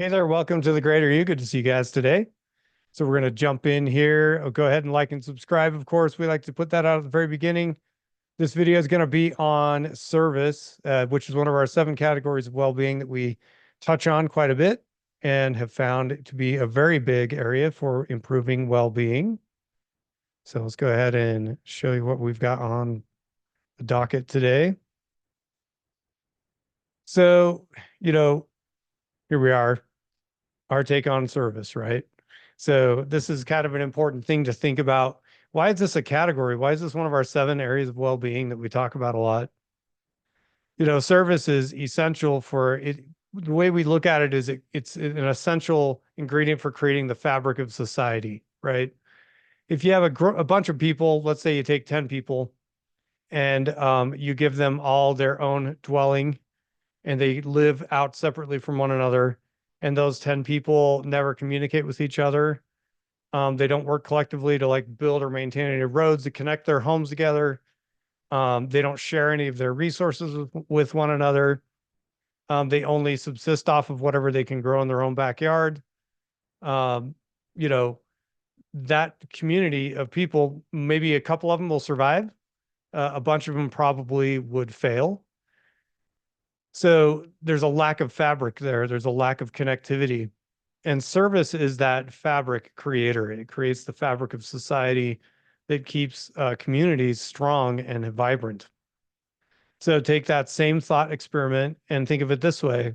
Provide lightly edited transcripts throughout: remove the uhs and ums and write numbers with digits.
Hey there, welcome to the Greater You. Good to see you guys today. So we're going to jump in here. Go ahead and like and subscribe. Of course, we like to put that out at the very beginning. This video is going to be on service, which is one of our 7 categories of well-being that we touch on quite a bit and have found it to be a very big area for improving well-being. So let's go ahead and show you what we've got on the docket today. So, you know, here we are, our take on service, right? So this is kind of an important thing to think about. Why is this a category? Why is this one of our 7 areas of well-being that we talk about a lot? Service is essential for it. The way we look at it is it's an essential ingredient for creating the fabric of society, right? If you have a bunch of people, let's say you take 10 people and you give them all their own dwelling and they live out separately from one another, and those 10 people never communicate with each other. They don't work collectively to like build or maintain any roads to connect their homes together. They don't share any of their resources with one another. They only subsist off of whatever they can grow in their own backyard. Um, you know, that community of people, maybe a couple of them will survive. A bunch of them probably would fail. So there's a lack of fabric there. There's a lack of connectivity. And service is that fabric creator. It creates the fabric of society that keeps communities strong and vibrant. So take that same thought experiment and think of it this way.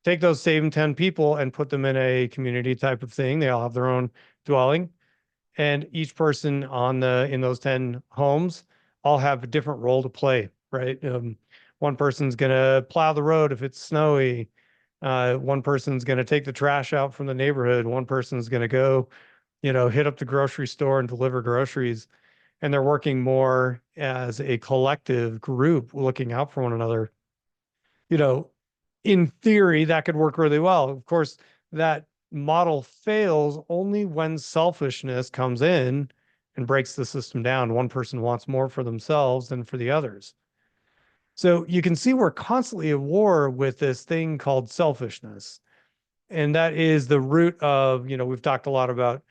Take those same 10 people and put them in a community type of thing. They all have their own dwelling, and each person in those 10 homes all have a different role to play, right? One person's gonna plow the road if it's snowy. One person's gonna take the trash out from the neighborhood. One person's gonna go, hit up the grocery store and deliver groceries. And they're working more as a collective group, looking out for one another. You know, in theory, that could work really well. Of course, that model fails only when selfishness comes in and breaks the system down. One person wants more for themselves than for the others. So you can see we're constantly at war with this thing called selfishness. And that is the root of, we've talked a lot about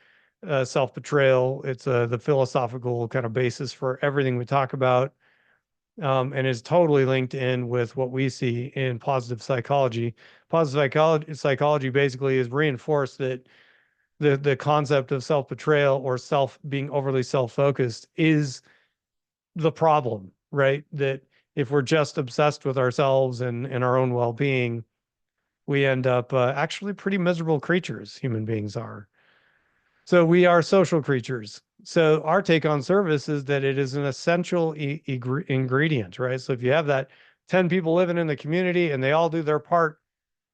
self-betrayal. It's the philosophical kind of basis for everything we talk about, and is totally linked in with what we see in positive psychology. Positive psychology basically is reinforced that the concept of self-betrayal or self being overly self-focused is the problem, right? That if we're just obsessed with ourselves and our own well-being, we end up actually pretty miserable creatures, human beings are. So we are social creatures. So our take on service is that it is an essential ingredient, right? So if you have that 10 people living in the community and they all do their part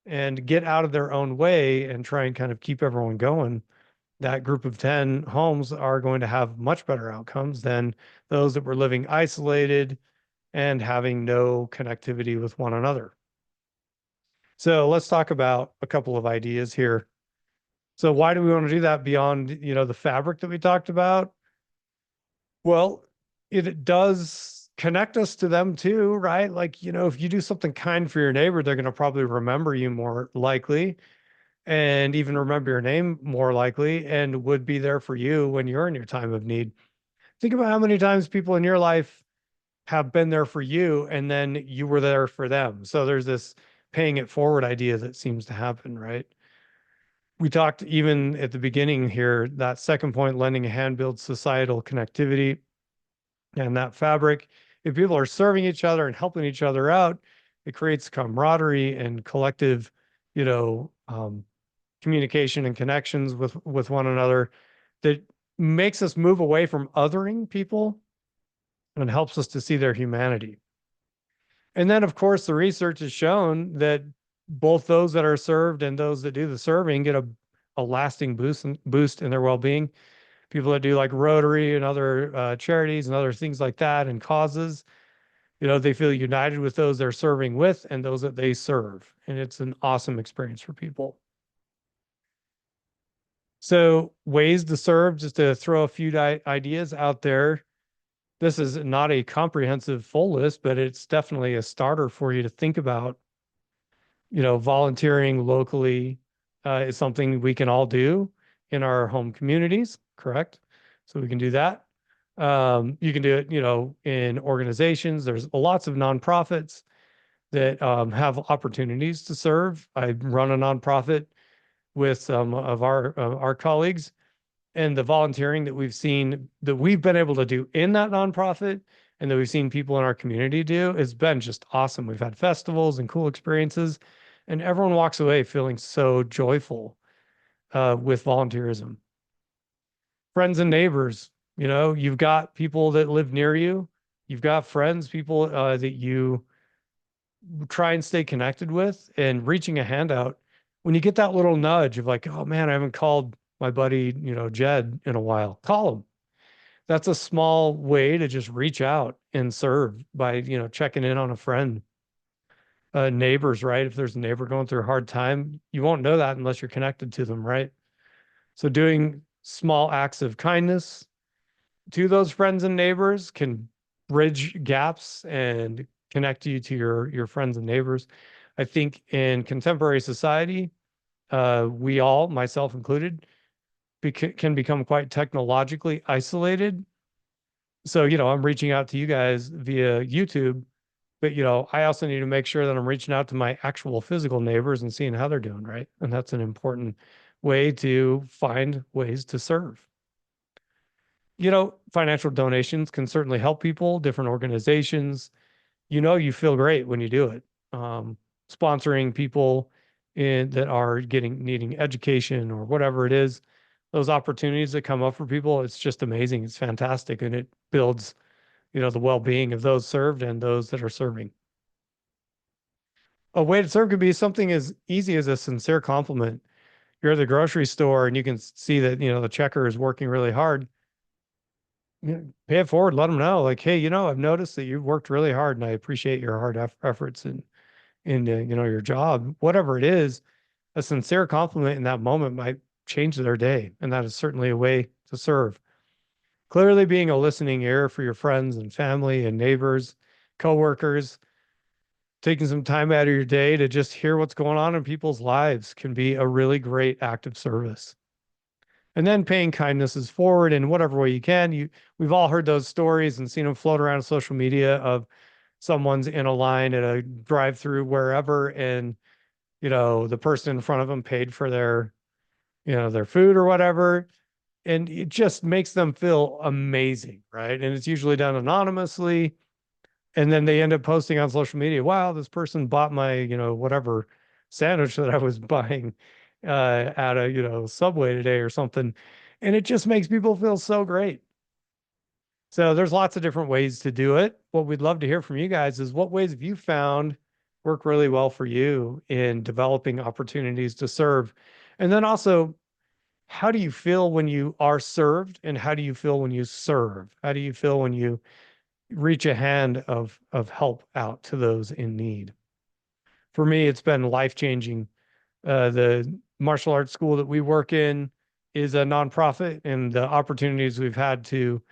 and get out of their own way and try and kind of keep everyone going, that group of 10 homes are going to have much better outcomes than those that were living isolated and having no connectivity with one another. So let's talk about a couple of ideas here. So why do we want to do that beyond, the fabric that we talked about? Well, it does connect us to them too, right? Like, if you do something kind for your neighbor, they're going to probably remember you more likely and even remember your name more likely and would be there for you when you're in your time of need. Think about how many times people in your life have been there for you and then you were there for them. So there's this paying it forward idea that seems to happen, right? We talked even at the beginning here, that second point, lending a hand builds societal connectivity and that fabric. If people are serving each other and helping each other out, it creates camaraderie and collective, you know, um, communication and connections with one another that makes us move away from othering people and helps us to see their humanity. And then, of course, the research has shown that both those that are served and those that do the serving get a lasting boost in their well-being. People that do like Rotary and other charities and other things like that and causes, they feel united with those they're serving with and those that they serve. And it's an awesome experience for people. So ways to serve, just to throw a few ideas out there. This is not a comprehensive full list, but it's definitely a starter for you to think about, volunteering locally, is something we can all do in our home communities, correct? So we can do that. You can do it, in organizations. There's lots of nonprofits that have opportunities to serve. I run a nonprofit with some of our colleagues, and the volunteering that we've seen that we've been able to do in that nonprofit and that we've seen people in our community do has been just awesome. We've had festivals and cool experiences, and everyone walks away feeling so joyful with volunteerism. Friends and neighbors, you've got people that live near you. You've got friends, people that you try and stay connected with, and reaching a hand out. When you get that little nudge of like, oh man, I haven't called my buddy, Jed in a while, call him. That's a small way to just reach out and serve by, checking in on a friend. Neighbors, right? If there's a neighbor going through a hard time, you won't know that unless you're connected to them, right? So doing small acts of kindness to those friends and neighbors can bridge gaps and connect you to your friends and neighbors. I think in contemporary society, we all, myself included, can become quite technologically isolated. So, I'm reaching out to you guys via YouTube, but I also need to make sure that I'm reaching out to my actual physical neighbors and seeing how they're doing, right? And that's an important way to find ways to serve. Financial donations can certainly help people, different organizations. You feel great when you do it. Sponsoring people that are needing education or whatever it is, those opportunities that come up for people, it's just amazing. It's fantastic. And it builds, the well-being of those served and those that are serving. A way to serve could be something as easy as a sincere compliment. You're at the grocery store and you can see that, the checker is working really hard. Pay it forward, let them know, like, hey, I've noticed that you've worked really hard and I appreciate your hard efforts in your job, whatever it is. A sincere compliment in that moment might change their day. And that is certainly a way to serve. Clearly being a listening ear for your friends and family and neighbors, coworkers, taking some time out of your day to just hear what's going on in people's lives can be a really great act of service. And then paying kindnesses forward in whatever way you can. We've all heard those stories and seen them float around social media of someone's in a line at a drive-through wherever, and the person in front of them paid for their food or whatever, and it just makes them feel amazing, right? And it's usually done anonymously, and then they end up posting on social media, wow, this person bought my whatever sandwich that I was buying at a Subway today or something, and it just makes people feel so great. So there's lots of different ways to do it. What we'd love to hear from you guys is, what ways have you found work really well for you in developing opportunities to serve? And then also, how do you feel when you are served, and how do you feel when you serve? How do you feel when you reach a hand of help out to those in need? For me, it's been life-changing. The martial arts school that we work in is a nonprofit, and the opportunities we've had to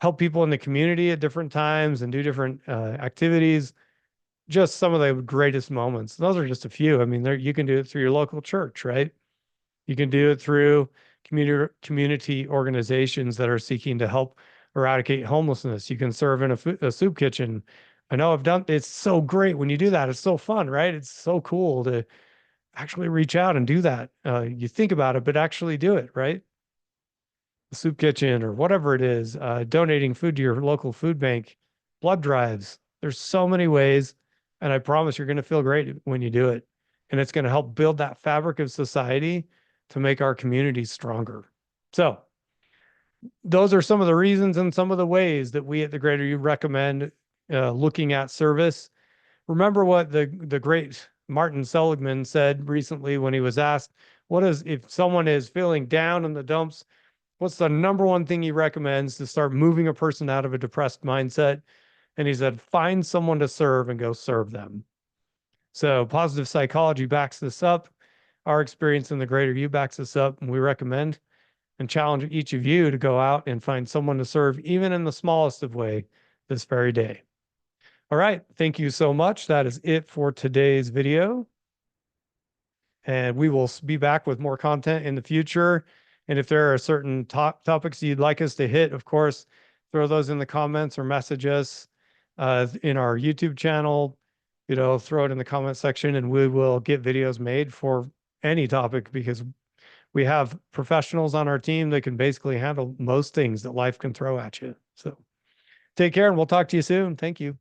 help people in the community at different times and do different activities, just some of the greatest moments. Those are just a few. I mean, you can do it through your local church, right? You can do it through community organizations that are seeking to help eradicate homelessness. You can serve in a soup kitchen. I know I've done, it's so great when you do that. It's so fun, right? It's so cool to actually reach out and do that. You think about it, but actually do it, right? The soup kitchen or whatever it is, donating food to your local food bank, blood drives. There's so many ways. And I promise you're going to feel great when you do it. And it's going to help build that fabric of society to make our communities stronger. So those are some of the reasons and some of the ways that we at the Greater U recommend looking at service. Remember what the great Martin Seligman said recently when he was asked, if someone is feeling down in the dumps, what's the number one thing he recommends to start moving a person out of a depressed mindset? And he said, find someone to serve and go serve them. So positive psychology backs this up. Our experience in the Greater U backs this up, and we recommend and challenge each of you to go out and find someone to serve, even in the smallest of way, this very day. All right. Thank you so much. That is it for today's video. and we will be back with more content in the future. And if there are certain topics you'd like us to hit, of course, throw those in the comments or message us in our YouTube channel. Throw it in the comment section, and we will get videos made for any topic, because we have professionals on our team that can basically handle most things that life can throw at you. So take care, and we'll talk to you soon. Thank you.